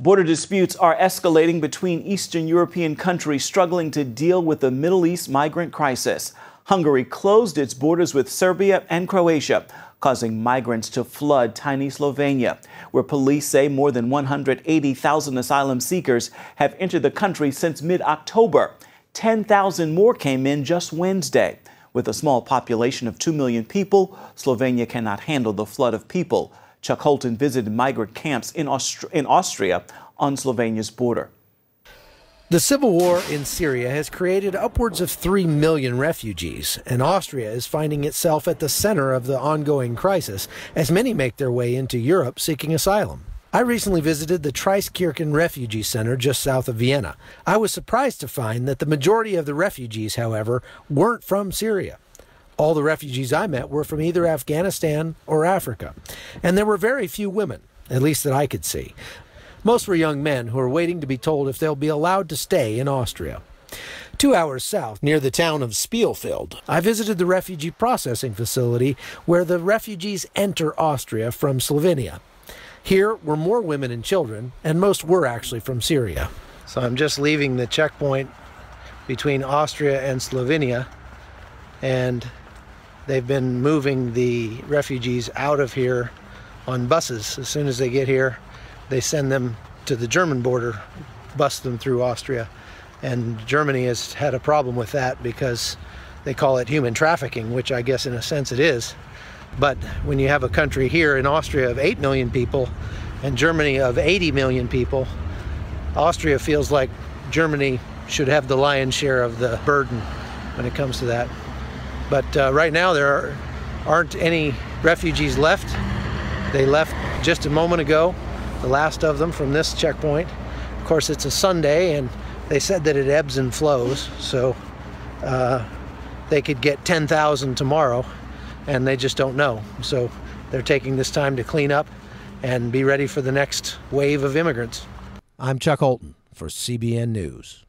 Border disputes are escalating between Eastern European countries struggling to deal with the Middle East migrant crisis. Hungary closed its borders with Serbia and Croatia, causing migrants to flood tiny Slovenia, where police say more than 180,000 asylum seekers have entered the country since mid-October. 10,000 more came in just Wednesday. With a small population of 2 million people, Slovenia cannot handle the flood of people. Chuck Holton visited migrant camps in Austria on Slovenia's border. The civil war in Syria has created upwards of 3 million refugees, and Austria is finding itself at the center of the ongoing crisis as many make their way into Europe seeking asylum. I recently visited the Traiskirchen Refugee Center just south of Vienna. I was surprised to find that the majority of the refugees, however, weren't from Syria. All the refugees I met were from either Afghanistan or Africa, and there were very few women, at least that I could see. Most were young men who are waiting to be told if they'll be allowed to stay in Austria. 2 hours south, near the town of Spielfeld, I visited the refugee processing facility where the refugees enter Austria from Slovenia. Here were more women and children, and most were actually from Syria. So I'm just leaving the checkpoint between Austria and Slovenia, and they've been moving the refugees out of here on buses. As soon as they get here, they send them to the German border, bus them through Austria. And Germany has had a problem with that because they call it human trafficking, which I guess in a sense it is. But when you have a country here in Austria of 8 million people and Germany of 80 million people, Austria feels like Germany should have the lion's share of the burden when it comes to that. But right now there aren't any refugees left. They left just a moment ago, the last of them from this checkpoint. Of course, it's a Sunday, and they said that it ebbs and flows, so they could get 10,000 tomorrow, and they just don't know. So they're taking this time to clean up and be ready for the next wave of immigrants. I'm Chuck Holton for CBN News.